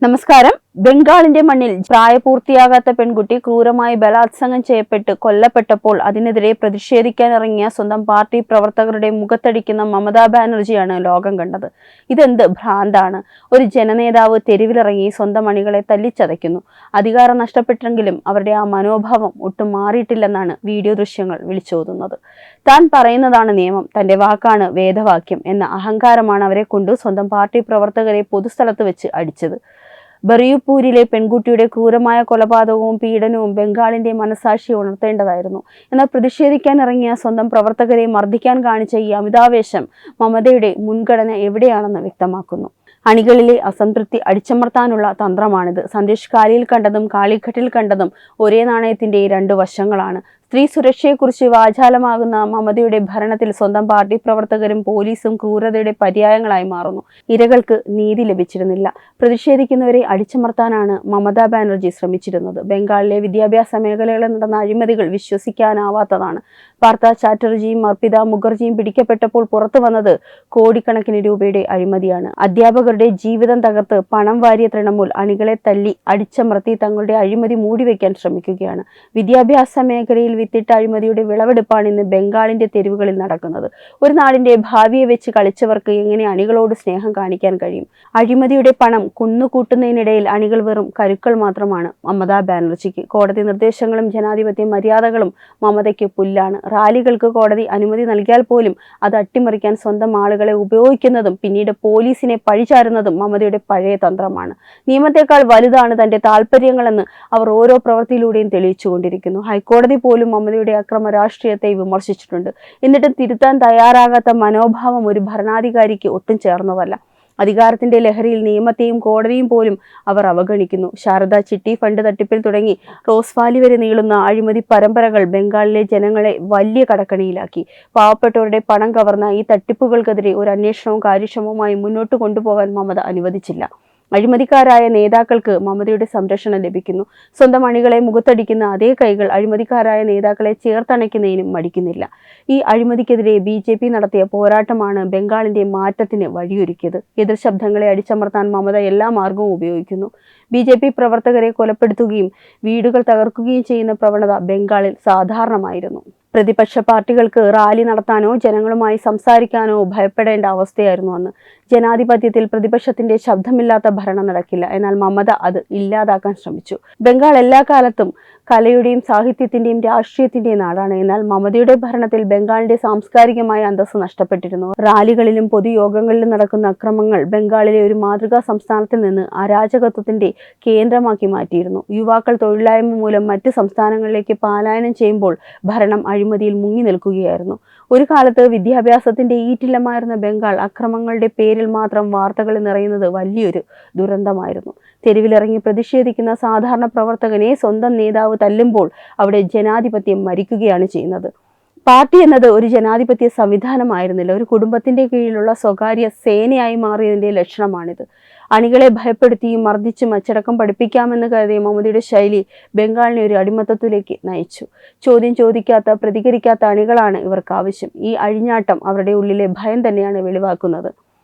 നമസ്കാരം. ബംഗാളിന്റെ മണ്ണിൽ പ്രായപൂർത്തിയാകാത്ത പെൺകുട്ടി ക്രൂരമായി ബലാത്സംഗം ചെയ്യപ്പെട്ട് കൊല്ലപ്പെട്ടപ്പോൾ അതിനെതിരെ പ്രതിഷേധിക്കാനിറങ്ങിയ സ്വന്തം പാർട്ടി പ്രവർത്തകരുടെ മുഖത്തടിക്കുന്ന മമതാ ബാനർജിയാണ് ലോകം കണ്ടത്. ഇതെന്ത് ഭ്രാന്താണ്? ഒരു ജനനേതാവ് തെരുവിലിറങ്ങി സ്വന്തം അണികളെ തല്ലിച്ചതയ്ക്കുന്നു. അധികാരം നഷ്ടപ്പെട്ടെങ്കിലും അവരുടെ ആ മനോഭാവം ഒട്ടും മാറിയിട്ടില്ലെന്നാണ് വീഡിയോ ദൃശ്യങ്ങൾ വിളിച്ചോതുന്നത്. താൻ പറയുന്നതാണ് നിയമം, തന്റെ വാക്കാണ് വേദവാക്യം എന്ന അഹങ്കാരമാണ് അവരെ കൊണ്ട് സ്വന്തം പാർട്ടി പ്രവർത്തകരെ പൊതുസ്ഥലത്ത് വെച്ച് അടിച്ചത്. ബറിയുപൂരിലെ പെൺകുട്ടിയുടെ ക്രൂരമായ കൊലപാതകവും പീഡനവും ബംഗാളിന്റെ മനസാക്ഷിയെ ഉണർത്തേണ്ടതായിരുന്നു. എന്നാൽ പ്രതിഷേധിക്കാൻ ഇറങ്ങിയ സ്വന്തം പ്രവർത്തകരെ മർദ്ദിക്കാൻ കാണിച്ച ഈ അമിതാവേശം മമതയുടെ മുൻഗണന എവിടെയാണെന്ന് വ്യക്തമാക്കുന്നു. അണികളിലെ അസംതൃപ്തി അടിച്ചമർത്താനുള്ള തന്ത്രമാണിത്. സന്ദേശ് കാലിയിൽ കണ്ടതും കാളിഘട്ടിൽ കണ്ടതും ഒരേ നാണയത്തിന്റെ രണ്ട് വശങ്ങളാണ്. സ്ത്രീ സുരക്ഷയെക്കുറിച്ച് വാചാലമാകുന്ന മമതയുടെ ഭരണത്തിൽ സ്വന്തം പാർട്ടി പ്രവർത്തകരും പോലീസും ക്രൂരതയുടെ പര്യായങ്ങളായി മാറുന്നു. ഇരകൾക്ക് നീതി ലഭിച്ചിരുന്നില്ല. പ്രതിഷേധിക്കുന്നവരെ അടിച്ചമർത്താനാണ് മമതാ ബാനർജി ശ്രമിച്ചിരുന്നത്. ബംഗാളിലെ വിദ്യാഭ്യാസ മേഖലകളിൽ നടന്ന അഴിമതികൾ വിശ്വസിക്കാനാവാത്തതാണ്. പാർത്ഥ ചാറ്റർജിയും അർപ്പിത മുഖർജിയും പിടിക്കപ്പെട്ടപ്പോൾ പുറത്തു വന്നത് കോടിക്കണക്കിന് രൂപയുടെ അഴിമതിയാണ്. അധ്യാപകരുടെ ജീവിതം തകർത്ത് പണം വാരിയ തൃണമൂൽ അണികളെ തല്ലി അടിച്ചമർത്തി തങ്ങളുടെ അഴിമതി മൂടിവെക്കാൻ ശ്രമിക്കുകയാണ്. വിദ്യാഭ്യാസ മേഖലയിൽ വിത്തിട്ട അഴിമതിയുടെ വിളവെടുപ്പാണ് ഇന്ന് ബംഗാളിന്റെ തെരുവുകളിൽ നടക്കുന്നത്. ഒരു നാടിന്റെ ഭാവിയെ വെച്ച് കളിച്ചവർക്ക് എങ്ങനെ അണികളോട് സ്നേഹം കാണിക്കാൻ കഴിയും? അഴിമതിയുടെ പണം കുന്നുകൂട്ടുന്നതിനിടയിൽ അണികൾ വെറും കരുക്കൾ മാത്രമാണ് മമതാ ബാനർജിക്ക്. കോടതി നിർദ്ദേശങ്ങളും ജനാധിപത്യ മര്യാദകളും മമതയ്ക്ക് പുല്ലാണ്. റാലികൾക്ക് കോടതി അനുമതി നൽകിയാൽ പോലും അത് അട്ടിമറിക്കാൻ സ്വന്തം ആളുകളെ ഉപയോഗിക്കുന്നതും പിന്നീട് പോലീസിനെ പഴിചാരുന്നതും മമതയുടെ പഴയ തന്ത്രമാണ്. നിയമത്തെക്കാൾ വലുതാണ് തന്റെ താല്പര്യങ്ങളെന്ന് അവർ ഓരോ പ്രവൃത്തിയിലൂടെയും തെളിയിച്ചുകൊണ്ടിരിക്കുന്നു. ഹൈക്കോടതി പോലും മമതയുടെ അക്രമ രാഷ്ട്രീയത്തെ വിമർശിച്ചിട്ടുണ്ട്. എന്നിട്ടും തിരുത്താൻ തയ്യാറാകാത്ത മനോഭാവം ഒരു ഭരണാധികാരിക്ക് ഒട്ടും ചേർന്നതല്ല. അധികാരത്തിന്റെ ലഹരിയിൽ നിയമത്തെയും കോടതിയും പോലും അവർ അവഗണിക്കുന്നു. ശാരദ ചിട്ടി ഫണ്ട് തട്ടിപ്പിൽ തുടങ്ങി റോസ് വാലി വരെ നീളുന്ന അഴിമതി പരമ്പരകൾ ബംഗാളിലെ ജനങ്ങളെ വലിയ കടക്കണിയിലാക്കി. പാവപ്പെട്ടവരുടെ പണം കവർന്ന ഈ തട്ടിപ്പുകൾക്കെതിരെ ഒരു അന്വേഷണവും കാര്യക്ഷമവുമായി മുന്നോട്ട് കൊണ്ടുപോകാൻ മമത അനുവദിച്ചില്ല. അഴിമതിക്കാരായ നേതാക്കൾക്ക് മമതയുടെ സംരക്ഷണം ലഭിക്കുന്നു. സ്വന്തം അണികളെ മുഖത്തടിക്കുന്ന അതേ കൈകൾ അഴിമതിക്കാരായ നേതാക്കളെ ചേർത്തണയ്ക്കുന്നതിനും മടിക്കുന്നില്ല. ഈ അഴിമതിക്കെതിരെ BJP നടത്തിയ പോരാട്ടമാണ് ബംഗാളിന്റെ മാറ്റത്തിന് വഴിയൊരുക്കിയത്. എതിർ ശബ്ദങ്ങളെ അടിച്ചമർത്താൻ മമത എല്ലാ മാർഗവും ഉപയോഗിക്കുന്നു. BJP പ്രവർത്തകരെ കൊലപ്പെടുത്തുകയും വീടുകൾ തകർക്കുകയും ചെയ്യുന്ന പ്രവണത ബംഗാളിൽ സാധാരണമായിരുന്നു. പ്രതിപക്ഷ പാർട്ടികൾക്ക് റാലി നടത്താനോ ജനങ്ങളുമായി സംസാരിക്കാനോ ഭയപ്പെടേണ്ട അവസ്ഥയായിരുന്നു അന്ന്. ജനാധിപത്യത്തിൽ പ്രതിപക്ഷത്തിന്റെ ശബ്ദമില്ലാത്ത ഭരണം നടക്കില്ല. എന്നാൽ മമത അത് ഇല്ലാതാക്കാൻ ശ്രമിച്ചു. ബംഗാൾ എല്ലാ കാലത്തും കലയുടെയും സാഹിത്യത്തിന്റെയും രാഷ്ട്രീയത്തിന്റെയും നാടാണ്. എന്നാൽ മമതയുടെ ഭരണത്തിൽ ബംഗാളിന്റെ സാംസ്കാരികമായ അന്തസ്സ് നഷ്ടപ്പെട്ടിരുന്നു. റാലികളിലും പൊതുയോഗങ്ങളിലും നടക്കുന്ന അക്രമങ്ങൾ ബംഗാളിലെ ഒരു മാതൃകാ സംസ്ഥാനത്തിൽ നിന്ന് അരാജകത്വത്തിന്റെ കേന്ദ്രമാക്കി മാറ്റിയിരുന്നു. യുവാക്കൾ തൊഴിലില്ലായ്മ മൂലം മറ്റ് സംസ്ഥാനങ്ങളിലേക്ക് പലായനം ചെയ്യുമ്പോൾ ഭരണം അഴിമതിയിൽ മുങ്ങി നിൽക്കുകയായിരുന്നു. ഒരു കാലത്ത് വിദ്യാഭ്യാസത്തിന്റെ ഈറ്റില്ലമായിരുന്ന ബംഗാൾ അക്രമങ്ങളുടെ പേരിൽ മാത്രം വാർത്തകളിൽ നിറയുന്നത് വലിയൊരു ദുരന്തമായിരുന്നു. തെരുവിലിറങ്ങി പ്രതിഷേധിക്കുന്ന സാധാരണ പ്രവർത്തകനെ സ്വന്തം നേതാവ് തല്ലുമ്പോൾ അവിടെ ജനാധിപത്യം മരിക്കുകയാണ് ചെയ്യുന്നത്. പാർട്ടി എന്നത് ഒരു ജനാധിപത്യ സംവിധാനമായിരുന്നില്ല, ഒരു കുടുംബത്തിന്റെ കീഴിലുള്ള സ്വകാര്യ സേനയായി മാറിയതിന്റെ ലക്ഷണമാണിത്. അണികളെ ഭയപ്പെടുത്തിയും മർദ്ദിച്ചും അച്ചടക്കം പഠിപ്പിക്കാമെന്ന് കരുതിയ മമതയുടെ ശൈലി ബംഗാളിനെ ഒരു അടിമത്തത്തിലേക്ക് നയിച്ചു. ചോദ്യം ചോദിക്കാത്ത പ്രതികരിക്കാത്ത അണികളാണ് ഇവർക്ക് ആവശ്യം. ഈ അഴിഞ്ഞാട്ടം അവരുടെ ഉള്ളിലെ ഭയം തന്നെയാണ് വെളിവാക്കുന്നത്.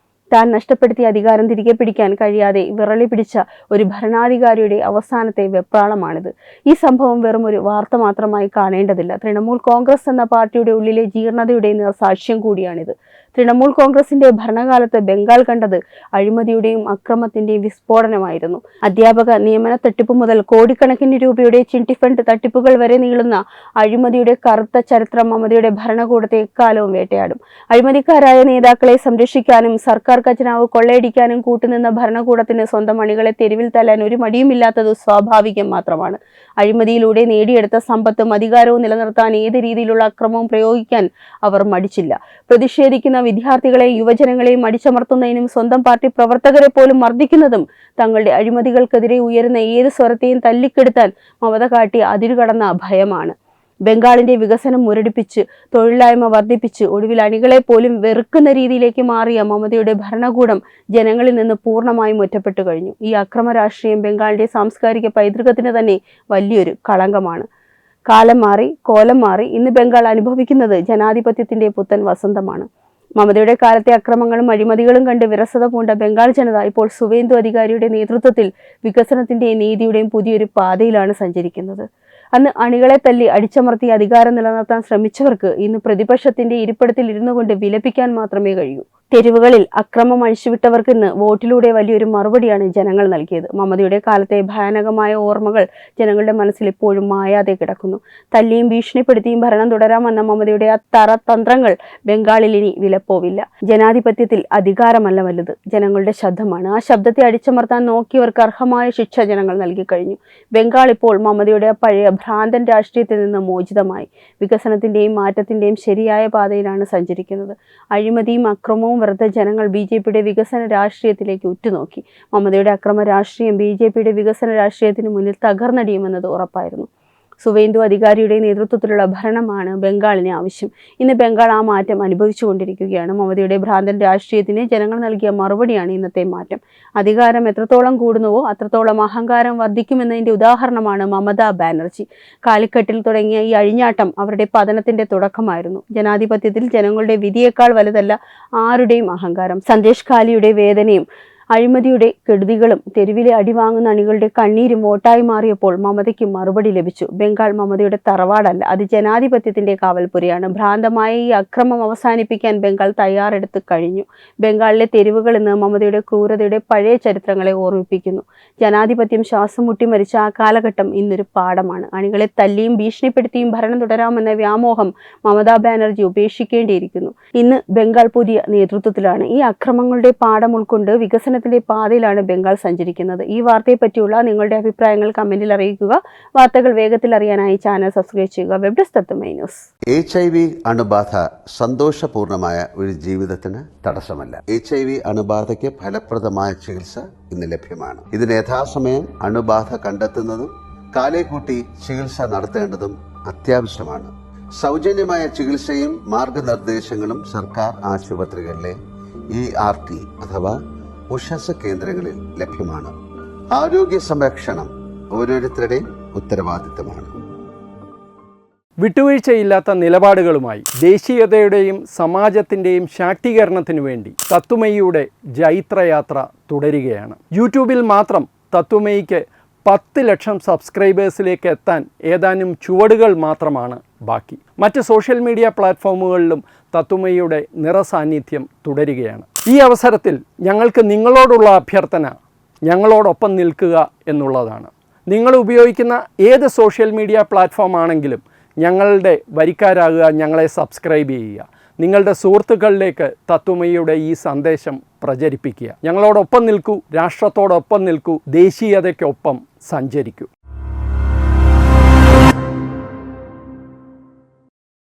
താൻ നഷ്ടപ്പെടുത്തിയ അധികാരം തിരികെ പിടിക്കാൻ കഴിയാതെ വിറളി പിടിച്ച ഒരു ഭരണാധികാരിയുടെ അവസാനത്തെ വെപ്രാളമാണിത്. ഈ സംഭവം വെറും ഒരു വാർത്ത മാത്രമായി കാണേണ്ടതില്ല. തൃണമൂൽ കോൺഗ്രസ് എന്ന പാർട്ടിയുടെ ഉള്ളിലെ ജീർണതയുടെ സാക്ഷ്യം കൂടിയാണിത്. തൃണമൂൽ കോൺഗ്രസിന്റെ ഭരണകാലത്ത് ബംഗാൾ കണ്ടത് അഴിമതിയുടെയും അക്രമത്തിന്റെയും വിസ്ഫോടനമായിരുന്നു. അധ്യാപക നിയമന തട്ടിപ്പ് മുതൽ കോടിക്കണക്കിന് രൂപയുടെ ചിട്ടി ഫണ്ട് തട്ടിപ്പുകൾ വരെ നീളുന്ന അഴിമതിയുടെ കറുത്ത ചരിത്രം മമതയുടെ ഭരണകൂടത്തെ എക്കാലവും വേട്ടയാടും. അഴിമതിക്കാരായ നേതാക്കളെ സംരക്ഷിക്കാനും സർക്കാർ ഖജനാവ് കൊള്ളയടിക്കാനും കൂട്ടുനിന്ന ഭരണകൂടത്തിന് സ്വന്തം അണികളെ തെരുവിൽ തല്ലാൻ ഒരു മടിയുമില്ലാത്തത് സ്വാഭാവികം മാത്രമാണ്. അഴിമതിയിലൂടെ നേടിയെടുത്ത സമ്പത്തും അധികാരവും നിലനിർത്താൻ ഏത് രീതിയിലുള്ള അക്രമവും പ്രയോഗിക്കാൻ അവർ മടിച്ചില്ല. പ്രതിഷേധിക്കുന്ന വിദ്യാർത്ഥികളെയും യുവജനങ്ങളെയും അടിച്ചമർത്തുന്നതിനും സ്വന്തം പാർട്ടി പ്രവർത്തകരെ പോലും മർദ്ദിക്കുന്നതും തങ്ങളുടെ അഴിമതികൾക്കെതിരെ ഉയരുന്ന ഏത് സ്വരത്തെയും തല്ലിക്കെടുത്താൻ മമത കാട്ടിയ അതിരുകടന്ന ഭയമാണ്. ബംഗാളിന്റെ വികസനം മുരടിപ്പിച്ച് തൊഴിലില്ലായ്മ വർദ്ധിപ്പിച്ച് ഒടുവിൽ അണികളെ പോലും വെറുക്കുന്ന രീതിയിലേക്ക് മാറിയ മമതയുടെ ഭരണകൂടം ജനങ്ങളിൽ നിന്ന് പൂർണ്ണമായും ഒറ്റപ്പെട്ടു കഴിഞ്ഞു. ഈ അക്രമ രാഷ്ട്രീയം ബംഗാളിന്റെ സാംസ്കാരിക പൈതൃകത്തിന് തന്നെ വലിയൊരു കളങ്കമാണ്. കാലം മാറി കോലം മാറി ഇന്ന് ബംഗാൾ അനുഭവിക്കുന്നത് ജനാധിപത്യത്തിന്റെ പുത്തൻ വസന്തമാണ്. മമതയുടെ കാലത്തെ അക്രമങ്ങളും അഴിമതികളും കണ്ട് വിരസത പൂണ്ട ബംഗാൾ ജനത ഇപ്പോൾ സുവേന്ദു അധികാരിയുടെ നേതൃത്വത്തിൽ വികസനത്തിന്റെയും നീതിയുടെയും പുതിയൊരു പാതയിലാണ് സഞ്ചരിക്കുന്നത്. അന്ന് അണികളെ തല്ലി അടിച്ചമർത്തി അധികാരം നിലനിർത്താൻ ശ്രമിച്ചവർക്ക് ഇന്ന് പ്രതിപക്ഷത്തിന്റെ ഇരിപ്പിടത്തിൽ ഇരുന്നു കൊണ്ട് വിലപിക്കാൻ മാത്രമേ കഴിയൂ. തെരുവുകളിൽ അക്രമം അഴിച്ചുവിട്ടവർക്ക് ഇന്ന് വോട്ടിലൂടെ വലിയൊരു മറുപടിയാണ് ജനങ്ങൾ നൽകിയത്. മമതയുടെ കാലത്തെ ഭയാനകമായ ഓർമ്മകൾ ജനങ്ങളുടെ മനസ്സിൽ ഇപ്പോഴും മായാതെ കിടക്കുന്നു. തല്ലിയും ഭീഷണിപ്പെടുത്തിയും ഭരണം തുടരാമെന്ന മമതയുടെ ആ തന്ത്രങ്ങൾ ബംഗാളിൽ ഇനി വിലപ്പോവില്ല. ജനാധിപത്യത്തിൽ അധികാരമല്ല വലുത്, ജനങ്ങളുടെ ശബ്ദമാണ്. ആ ശബ്ദത്തെ അടിച്ചമർത്താൻ നോക്കിയവർക്ക് അർഹമായ ശിക്ഷ ജനങ്ങൾ നൽകി കഴിഞ്ഞു. ബംഗാൾ ഇപ്പോൾ മമതയുടെ പഴയ ഭ്രാന്തൻ രാഷ്ട്രീയത്തിൽ നിന്ന് മോചിതമായി വികസനത്തിന്റെയും മാറ്റത്തിന്റെയും ശരിയായ പാതയിലാണ് സഞ്ചരിക്കുന്നത്. അഴിമതിയും അക്രമവും വെറുതെ ജനങ്ങൾ BJPയുടെ വികസന രാഷ്ട്രീയത്തിലേക്ക് ഉറ്റുനോക്കി. മമതയുടെ അക്രമ രാഷ്ട്രീയം BJPയുടെ വികസന രാഷ്ട്രീയത്തിന് മുന്നിൽ തകർന്നടിയുമെന്നത് ഉറപ്പായിരുന്നു. സുവേന്ദു അധികാരിയുടെ നേതൃത്വത്തിലുള്ള ഭരണമാണ് ബംഗാളിന് ആവശ്യം. ഇന്ന് ബംഗാൾ ആ മാറ്റം അനുഭവിച്ചുകൊണ്ടിരിക്കുകയാണ്. മമതയുടെ ഭ്രാന്തൻ രാഷ്ട്രീയത്തിന് ജനങ്ങൾ നൽകിയ മറുപടിയാണ് ഇന്നത്തെ മാറ്റം. അധികാരം എത്രത്തോളം കൂടുന്നുവോ അത്രത്തോളം അഹങ്കാരം വർദ്ധിക്കുമെന്നതിന്റെ ഉദാഹരണമാണ് മമതാ ബാനർജി. കാലിക്കട്ടിൽ തുടങ്ങിയ ഈ അഴിഞ്ഞാട്ടം അവരുടെ പതനത്തിന്റെ തുടക്കമായിരുന്നു. ജനാധിപത്യത്തിൽ ജനങ്ങളുടെ വിധിയേക്കാൾ വലുതല്ല ആരുടെയും അഹങ്കാരം. സന്ദേശ് ഖാലിയുടെ വേദനയും അഴിമതിയുടെ കെടുതികളും തെരുവിലെ അടിവാങ്ങുന്ന അണികളുടെ കണ്ണീരും വോട്ടായി മാറിയപ്പോൾ മമതയ്ക്ക് മറുപടി ലഭിച്ചു. ബംഗാൾ മമതയുടെ തറവാടല്ല, അത് ജനാധിപത്യത്തിന്റെ കാവൽപുരയാണ്. ഭ്രാന്തമായ ഈ അക്രമം അവസാനിപ്പിക്കാൻ ബംഗാൾ തയ്യാറെടുത്ത് കഴിഞ്ഞു. ബംഗാളിലെ തെരുവുകൾ ഇന്ന് മമതയുടെ ക്രൂരതയുടെ പഴയ ചരിത്രങ്ങളെ ഓർമ്മിപ്പിക്കുന്നു. ജനാധിപത്യം ശ്വാസം മുട്ടി മരിച്ച ആ കാലഘട്ടം ഇന്നൊരു പാഠമാണ്. അണികളെ തല്ലിയും ഭീഷണിപ്പെടുത്തിയും ഭരണം തുടരാമെന്ന വ്യാമോഹം മമതാ ബാനർജി ഉപേക്ഷിക്കേണ്ടിയിരിക്കുന്നു. ഇന്ന് ബംഗാൾ പുതിയ നേതൃത്വത്തിലാണ്. ഈ അക്രമങ്ങളുടെ പാഠം ഉൾക്കൊണ്ട് വികസനത്തിന്റെ പാതയിലാണ് ബംഗാൾ സഞ്ചരിക്കുന്നത്. ഈ വാർത്തയെ പറ്റിയുള്ള നിങ്ങളുടെ അഭിപ്രായങ്ങൾ കമന്റിൽ അറിയിക്കുക. വാർത്തകൾ വേഗത്തിൽ അറിയാനായി ചാനൽ സബ്സ്ക്രൈബ് ചെയ്യുക. വെബ് ഡെസ്ക് തത്തുമൈ ന്യൂസ്. HIV അണുബാധ സന്തോഷപൂർണമായ ഒരു ജീവിതത്തിന് തടസ്സമല്ല. HIV അണുബാധയ്ക്ക് ഫലപ്രദമായ ചികിത്സ ഇന്ന് ലഭ്യമാണ്. ഇതിന് യഥാസമയം അണുബാധ കണ്ടെത്തുന്നതും കാലേക്കൂട്ടി ചികിത്സ നടത്തേണ്ടതും അത്യാവശ്യമാണ്. സൗജന്യമായ ചികിത്സയും മാർഗനിർദ്ദേശങ്ങളും സർക്കാർ ആശുപത്രികളിലെ ERT അഥവാ ഉഷസ് കേന്ദ്രങ്ങളിൽ ലഭ്യമാണ്. ആരോഗ്യ സംരക്ഷണം ഓരോരുത്തരുടെയും ഉത്തരവാദിത്തമാണ്. വിട്ടുവീഴ്ചയില്ലാത്ത നിലപാടുകളുമായി ദേശീയതയുടെയും സമാജത്തിൻ്റെയും ശാക്തീകരണത്തിനു വേണ്ടി തത്വമയിയുടെ ജൈത്രയാത്ര തുടരുകയാണ്. യൂട്യൂബിൽ മാത്രം തത്വമയിക്ക് 10 ലക്ഷം സബ്സ്ക്രൈബേഴ്സിലേക്ക് എത്താൻ ഏതാനും ചുവടുകൾ മാത്രമാണ് ബാക്കി. മറ്റ് സോഷ്യൽ മീഡിയ പ്ലാറ്റ്ഫോമുകളിലും തത്വമയിയുടെ നിറസാന്നിധ്യം തുടരുകയാണ്. ഈ അവസരത്തിൽ ഞങ്ങൾക്ക് നിങ്ങളോടുള്ള അഭ്യർത്ഥന ഞങ്ങളോടൊപ്പം നിൽക്കുക എന്നുള്ളതാണ്. നിങ്ങൾ ഉപയോഗിക്കുന്ന ഏത് സോഷ്യൽ മീഡിയ പ്ലാറ്റ്ഫോം ആണെങ്കിലും ഞങ്ങളുടെ വരിക്കാരാകുക, ഞങ്ങളെ സബ്സ്ക്രൈബ് ചെയ്യുക. നിങ്ങളുടെ സുഹൃത്തുക്കളിലേക്ക് തത്വമയിയുടെ ഈ സന്ദേശം പ്രചരിപ്പിക്കുക. ഞങ്ങളോടൊപ്പം നിൽക്കൂ, രാഷ്ട്രത്തോടൊപ്പം നിൽക്കൂ, ദേശീയതയ്ക്കൊപ്പം സഞ്ചരിക്കൂ.